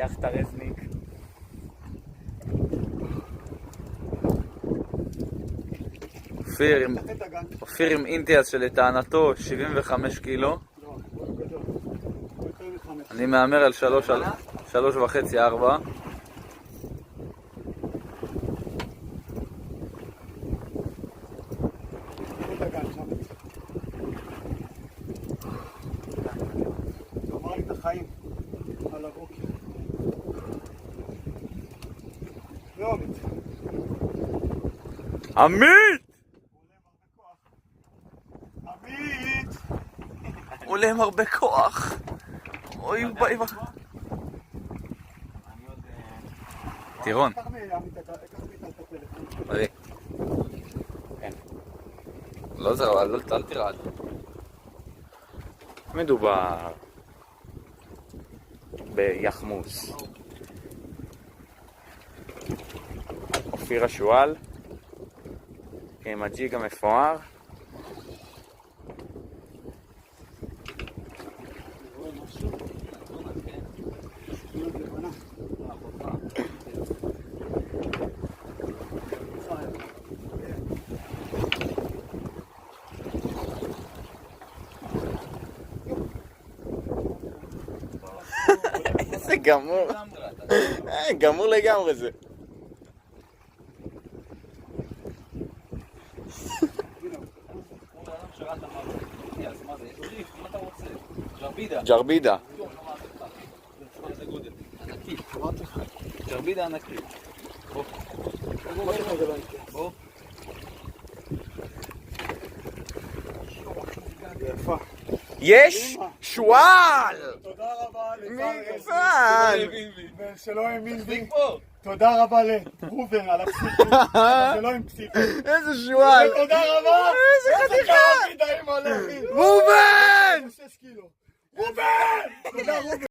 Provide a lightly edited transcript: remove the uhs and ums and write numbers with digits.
יחטה רזניק. אופיר עם אינטיאס שלטענתו 75 קילו. אני מאמר על 3.5, 4. אמר לי את החיים על הבוקר. לא עמית. עמית! עמית! עולה עם הרבה כוח. אוי ביי. טירון. לא זר, אבל אל תירד. מדובר ביחמוס. אופיר השואל עם הג'יג המפואר. איזה גמור. גמור לגמרי זה. ג'רבידה. ג'רבידה ענקית. יש שואל! תודה רבה מי שלא האמין בי. תודה רבה לרובן על הפסיכי. זה לא עם פסיכי. איזה שואל! תודה רבה! איזה חתיכה! רובן! רובן! 6 קילו. רובן! תודה רובן!